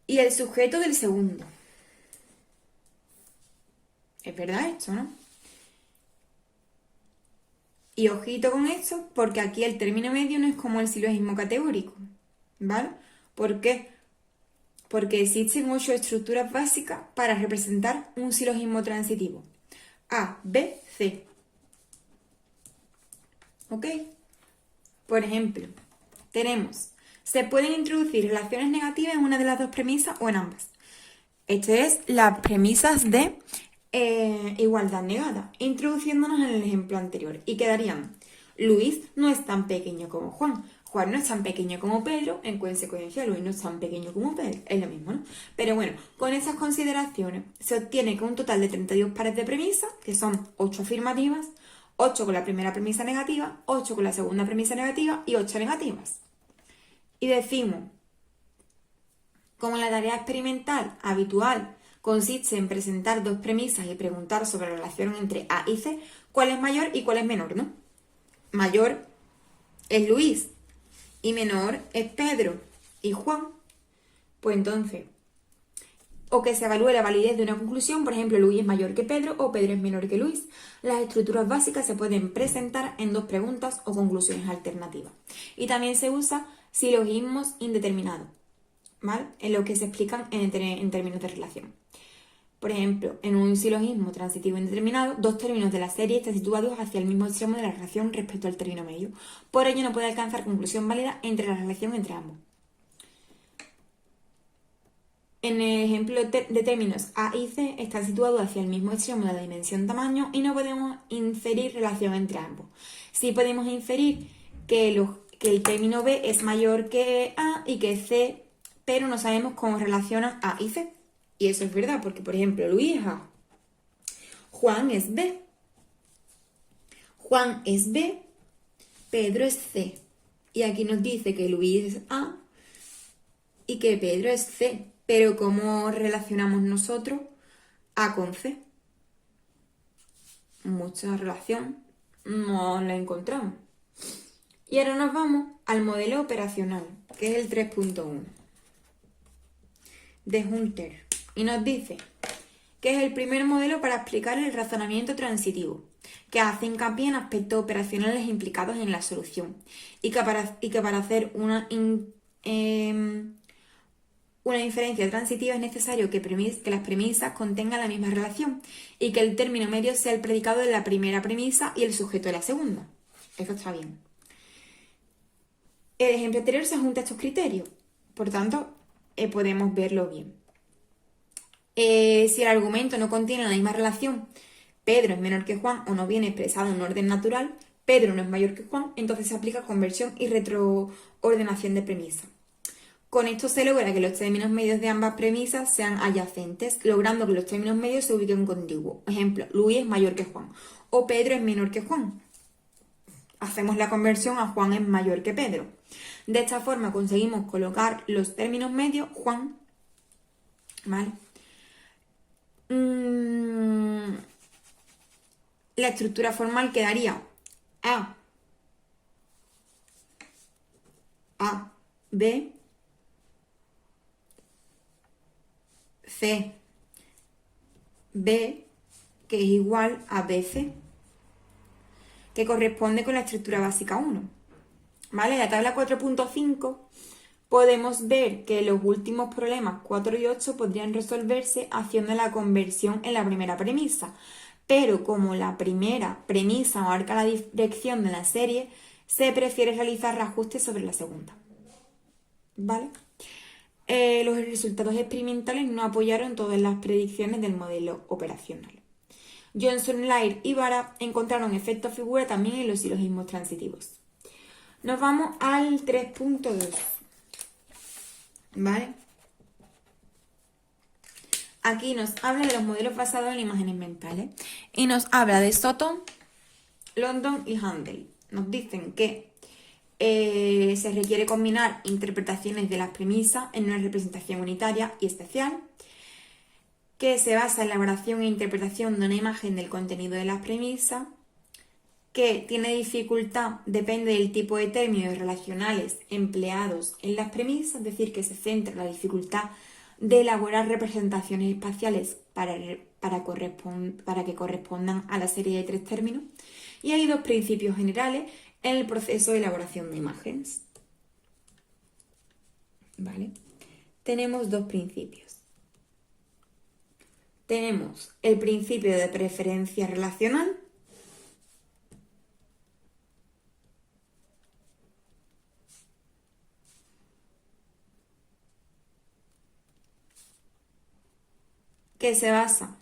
Y el sujeto del segundo. Es verdad esto, ¿no? Y ojito con esto, porque aquí el término medio no es como el silogismo categórico, ¿vale? ¿Por qué? Porque existen 8 estructuras básicas para representar un silogismo transitivo. A, B, C. ¿Ok? Por ejemplo, se pueden introducir relaciones negativas en una de las dos premisas o en ambas. Esto es las premisas de igualdad negada, introduciéndonos en el ejemplo anterior. Y quedarían, Luis no es tan pequeño como Juan. Juan no es tan pequeño como Pedro, en consecuencia Luis no es tan pequeño como Pedro, es lo mismo, ¿no? Pero bueno, con esas consideraciones se obtiene que un total de 32 pares de premisas, que son 8 afirmativas, 8 con la primera premisa negativa, 8 con la segunda premisa negativa y 8 negativas. Y decimos, como la tarea experimental habitual consiste en presentar dos premisas y preguntar sobre la relación entre A y C, ¿cuál es mayor y cuál es menor, no? Mayor es Luis y menor es Pedro y Juan. Pues entonces, o que se evalúe la validez de una conclusión, por ejemplo, Luis es mayor que Pedro o Pedro es menor que Luis. Las estructuras básicas se pueden presentar en dos preguntas o conclusiones alternativas. Y también se usa silogismos indeterminados, ¿vale? En lo que se explican en términos de relación. Por ejemplo, en un silogismo transitivo indeterminado, dos términos de la serie están situados hacia el mismo extremo de la relación respecto al término medio. Por ello no puede alcanzar conclusión válida entre la relación entre ambos. En el ejemplo de términos A y C están situados hacia el mismo extremo de la dimensión tamaño y no podemos inferir relación entre ambos. Sí podemos inferir que el término B es mayor que A y que C, pero no sabemos cómo relacionan A y C. Y eso es verdad, porque por ejemplo Luis es A, Juan es B, Juan es B, Pedro es C. Y aquí nos dice que Luis es A y que Pedro es C. Pero ¿cómo relacionamos nosotros A con C? Mucha relación no la encontramos. Y ahora nos vamos al modelo operacional, que es el 3.1 de Hunter. Y nos dice que es el primer modelo para explicar el razonamiento transitivo, que hace hincapié en aspectos operacionales implicados en la solución y que para hacer una una inferencia transitiva es necesario que las premisas contengan la misma relación y que el término medio sea el predicado de la primera premisa y el sujeto de la segunda. Eso está bien. El ejemplo anterior se junta a estos criterios, por tanto, podemos verlo bien. Si el argumento no contiene la misma relación, Pedro es menor que Juan o no viene expresado en un orden natural, Pedro no es mayor que Juan, entonces se aplica conversión y retroordenación de premisa. Con esto se logra que los términos medios de ambas premisas sean adyacentes, logrando que los términos medios se ubiquen contiguos. Ejemplo, Luis es mayor que Juan o Pedro es menor que Juan. Hacemos la conversión a Juan es mayor que Pedro. De esta forma conseguimos colocar los términos medios Juan, ¿vale? La estructura formal quedaría A, B, C, B, que es igual a BC, que corresponde con la estructura básica 1. ¿Vale? En la tabla 4.5 podemos ver que los últimos problemas 4 y 8 podrían resolverse haciendo la conversión en la primera premisa, pero como la primera premisa marca la dirección de la serie, se prefiere realizar reajustes sobre la segunda. ¿Vale? Los resultados experimentales no apoyaron todas las predicciones del modelo operacional. Johnson, Laird y Vara encontraron efectos figura también en los silogismos transitivos. Nos vamos al 3.2. ¿Vale? Aquí nos habla de los modelos basados en imágenes mentales y nos habla de Sutton, London y Handel. Nos dicen que se requiere combinar interpretaciones de las premisas en una representación unitaria y especial, que se basa en la elaboración e interpretación de una imagen del contenido de las premisas, que tiene dificultad, depende del tipo de términos relacionales empleados en las premisas, es decir, que se centra en la dificultad de elaborar representaciones espaciales para que correspondan a la serie de 3 términos. Y hay 2 principios generales en el proceso de elaboración de imágenes. ¿Vale? Tenemos 2 principios. Tenemos el principio de preferencia relacional, que se basa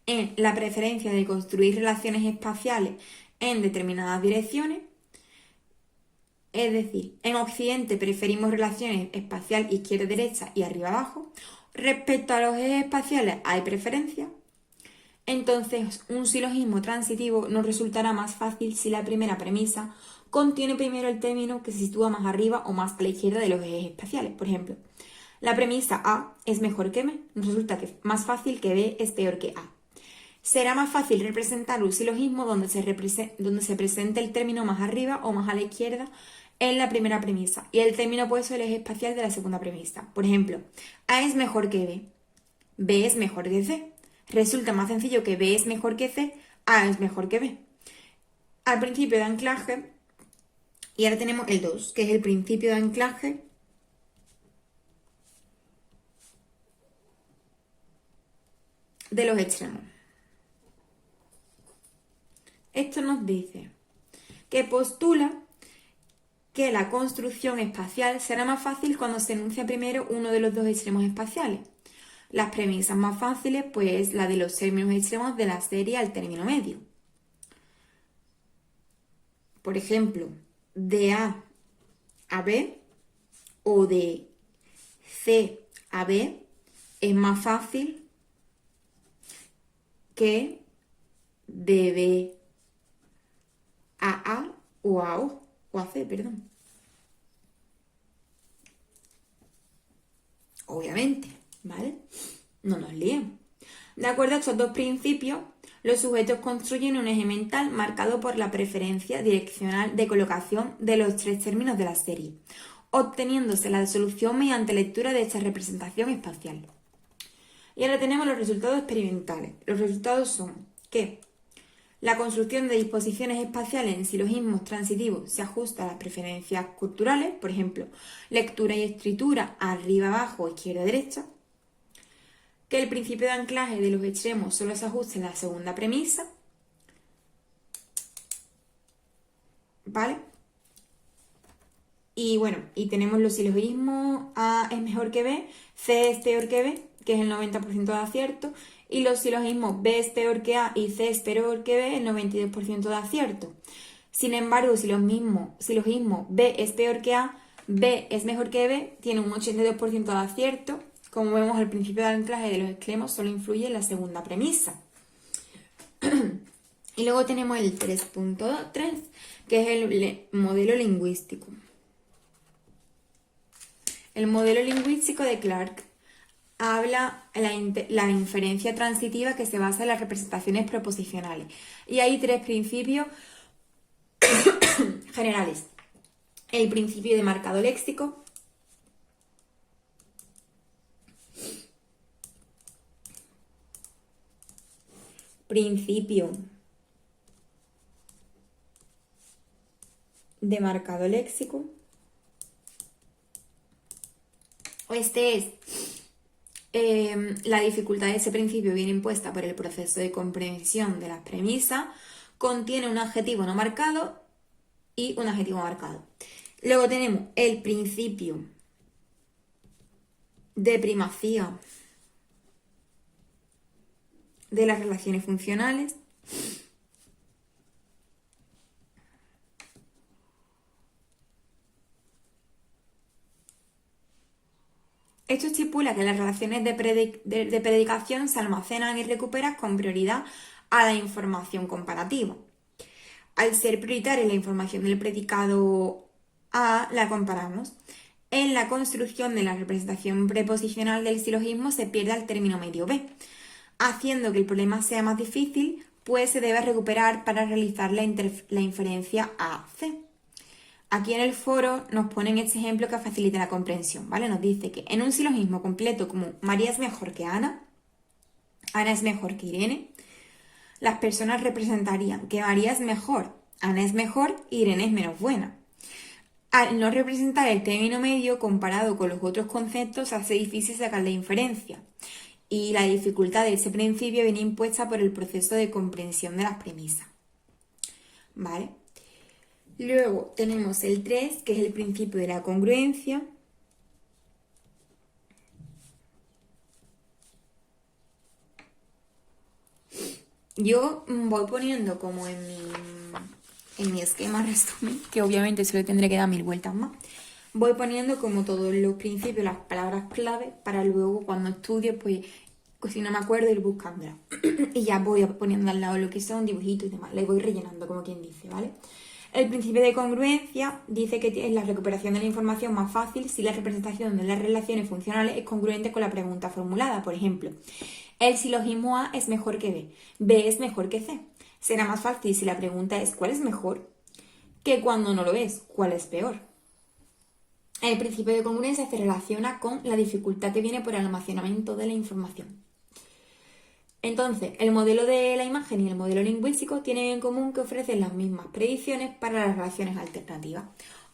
en la preferencia de construir relaciones espaciales en determinadas direcciones. Es decir, en Occidente preferimos relaciones espacial izquierda-derecha y arriba-abajo. Respecto a los ejes espaciales hay preferencia. Entonces, un silogismo transitivo nos resultará más fácil si la primera premisa contiene primero el término que se sitúa más arriba o más a la izquierda de los ejes espaciales. Por ejemplo, la premisa A es mejor que B, nos resulta que es más fácil que B es peor que A. Será más fácil representar un silogismo donde se presente el término más arriba o más a la izquierda en la primera premisa y el término puede ser el eje espacial de la segunda premisa. Por ejemplo, A es mejor que B, B es mejor que C. Resulta más sencillo que B es mejor que C, A es mejor que B. Al principio de anclaje, y ahora tenemos el 2, que es el principio de anclaje de los extremos. Esto nos dice que postula que la construcción espacial será más fácil cuando se enuncia primero uno de los 2 extremos espaciales. Las premisas más fáciles, pues la de los términos extremos de la serie al término medio. Por ejemplo, de A a B o de C a B es más fácil que de B a o a O, o a C, perdón. Obviamente, ¿vale? No nos líen. De acuerdo a estos 2 principios, los sujetos construyen un eje mental marcado por la preferencia direccional de colocación de los 3 términos de la serie, obteniéndose la solución mediante lectura de esta representación espacial. Y ahora tenemos los resultados experimentales. Los resultados son que La construcción de disposiciones espaciales en silogismos transitivos se ajusta a las preferencias culturales, por ejemplo, lectura y escritura arriba, abajo, izquierda, derecha. Que el principio de anclaje de los extremos solo se ajusta en la segunda premisa. ¿Vale? Y bueno, y tenemos los silogismos A es mejor que B, C es peor que B, que es el 90% de acierto, y los silogismos B es peor que A y C es peor que B, el 92% de acierto. Sin embargo, si los mismos silogismos B es peor que A, B es mejor que B, tiene un 82% de acierto. Como vemos, el principio de anclaje de los extremos solo influye en la segunda premisa. Y luego tenemos el 3.3, que es el modelo lingüístico. El modelo lingüístico de Clark habla la inferencia transitiva que se basa en las representaciones proposicionales. Y hay 3 principios generales. El principio de marcado léxico, principio de marcado léxico. Este es la dificultad de ese principio viene impuesta por el proceso de comprensión de las premisas, contiene un adjetivo no marcado y un adjetivo marcado. Luego tenemos el principio de primacía de las relaciones funcionales. Esto estipula que las relaciones de predicación se almacenan y recuperan con prioridad a la información comparativa. Al ser prioritaria la información del predicado A, la comparamos. En la construcción de la representación preposicional del silogismo se pierde el término medio B, haciendo que el problema sea más difícil, pues se debe recuperar para realizar la inferencia A-C. Aquí en el foro nos ponen este ejemplo que facilita la comprensión, ¿vale? Nos dice que en un silogismo completo como María es mejor que Ana, Ana es mejor que Irene, las personas representarían que María es mejor, Ana es mejor y Irene es menos buena. Al no representar el término medio comparado con los otros conceptos, hace difícil sacar la inferencia. Y la dificultad de ese principio viene impuesta por el proceso de comprensión de las premisas. ¿Vale? Luego tenemos el 3, que es el principio de la congruencia. Yo voy poniendo como en mi esquema resumen, que obviamente se le tendré que dar 1000 vueltas más. Voy poniendo como todos los principios, las palabras clave, para luego cuando estudie, pues si no me acuerdo, ir buscándolas. Y ya voy poniendo al lado lo que son dibujitos y demás. Le voy rellenando, como quien dice, ¿vale? El principio de congruencia dice que es la recuperación de la información más fácil si la representación de las relaciones funcionales es congruente con la pregunta formulada. Por ejemplo, el silogismo A es mejor que B, B es mejor que C. Será más fácil si la pregunta es ¿cuál es mejor? Que cuando no lo es, ¿cuál es peor? El principio de congruencia se relaciona con la dificultad que viene por el almacenamiento de la información. Entonces, el modelo de la imagen y el modelo lingüístico tienen en común que ofrecen las mismas predicciones para las relaciones alternativas,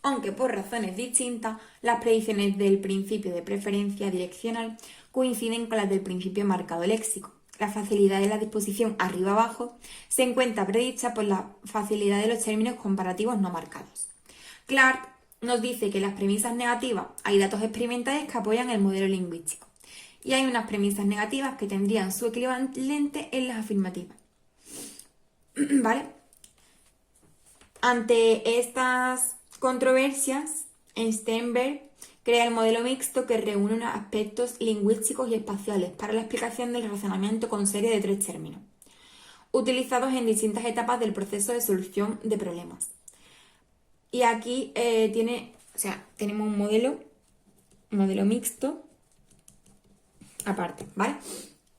aunque por razones distintas, las predicciones del principio de preferencia direccional coinciden con las del principio marcado léxico. La facilidad de la disposición arriba-abajo se encuentra predicha por la facilidad de los términos comparativos no marcados. Clark nos dice que en las premisas negativas hay datos experimentales que apoyan el modelo lingüístico. Y hay unas premisas negativas que tendrían su equivalente en las afirmativas. ¿Vale? Ante estas controversias, Sternberg crea el modelo mixto que reúne unos aspectos lingüísticos y espaciales para la explicación del razonamiento con serie de 3 términos, utilizados en distintas etapas del proceso de solución de problemas. Y aquí tenemos un modelo mixto, aparte, ¿vale?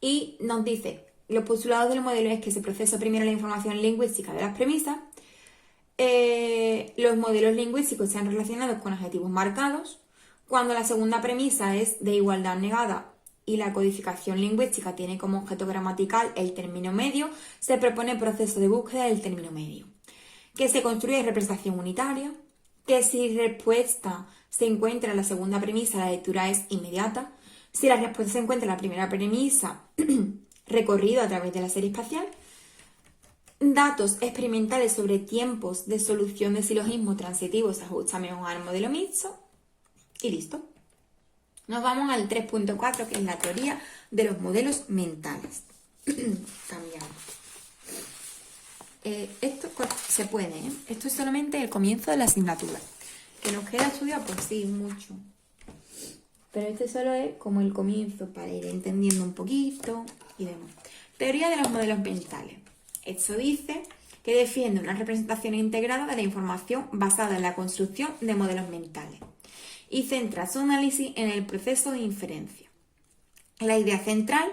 Y nos dice, los postulados del modelo es que se procesa primero la información lingüística de las premisas, los modelos lingüísticos sean relacionados con adjetivos marcados, cuando la segunda premisa es de igualdad negada y la codificación lingüística tiene como objeto gramatical el término medio, se propone el proceso de búsqueda del término medio. Que se construye representación unitaria, que si respuesta se encuentra en la segunda premisa, la lectura es inmediata. Si la respuesta se encuentra en la primera premisa, recorrido a través de la serie espacial. Datos experimentales sobre tiempos de solución de silogismos transitivos se ajustan mejor al modelo mixto. Y listo. Nos vamos al 3.4, que es la teoría de los modelos mentales. Cambiamos. Esto se puede, ¿eh? Esto es solamente el comienzo de la asignatura. ¿Que nos queda estudiar? Pues sí, mucho. Pero este solo es como el comienzo para ir entendiendo un poquito y demás. Teoría de los modelos mentales. Esto dice que defiende una representación integrada de la información basada en la construcción de modelos mentales y centra su análisis en el proceso de inferencia. La idea central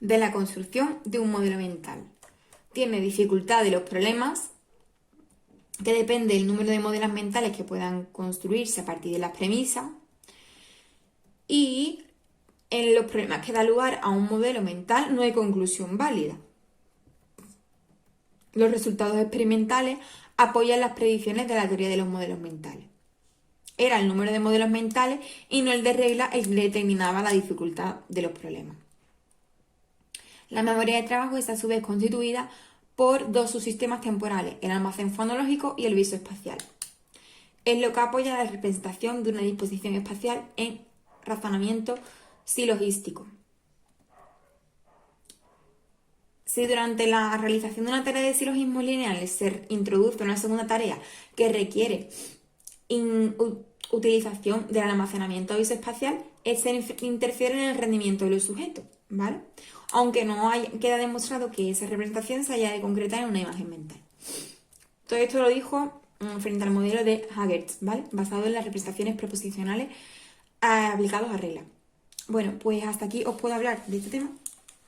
de la construcción de un modelo mental. Tiene dificultad de los problemas, que depende del número de modelos mentales que puedan construirse a partir de las premisas, y en los problemas que da lugar a un modelo mental no hay conclusión válida. Los resultados experimentales apoyan las predicciones de la teoría de los modelos mentales. Era el número de modelos mentales y no el de regla el que determinaba la dificultad de los problemas. La memoria de trabajo es a su vez constituida por dos subsistemas temporales, el almacén fonológico y el visoespacial. Es lo que apoya la representación de una disposición espacial en razonamiento silogístico. Si durante la realización de una tarea de silogismos lineales se introduce una segunda tarea que requiere utilización del almacenamiento visoespacial, se interfiere en el rendimiento de los sujetos, ¿vale? Aunque no queda demostrado que esa representación se haya de concretar en una imagen mental. Todo esto lo dijo frente al modelo de Hagertz, ¿vale? Basado en las representaciones proposicionales aplicados a reglas. Bueno, pues hasta aquí os puedo hablar de este tema,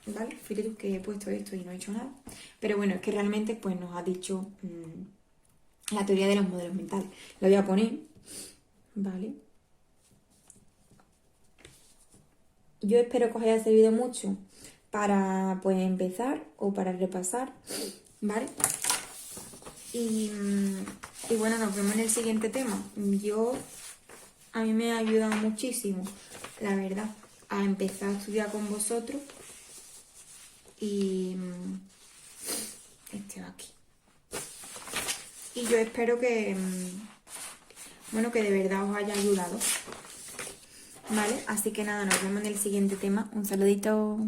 ¿vale? Fíjate que he puesto esto y no he hecho nada. Pero bueno, es que realmente pues nos ha dicho la teoría de los modelos mentales. Lo voy a poner, ¿vale? Yo espero que os haya servido mucho para pues empezar o para repasar, ¿vale? Y bueno, nos vemos en el siguiente tema. A mí me ha ayudado muchísimo, la verdad, a empezar a estudiar con vosotros. Y este va aquí. Y yo espero que, bueno, que de verdad os haya ayudado, ¿vale? Así que nada, nos vemos en el siguiente tema. Un saludito.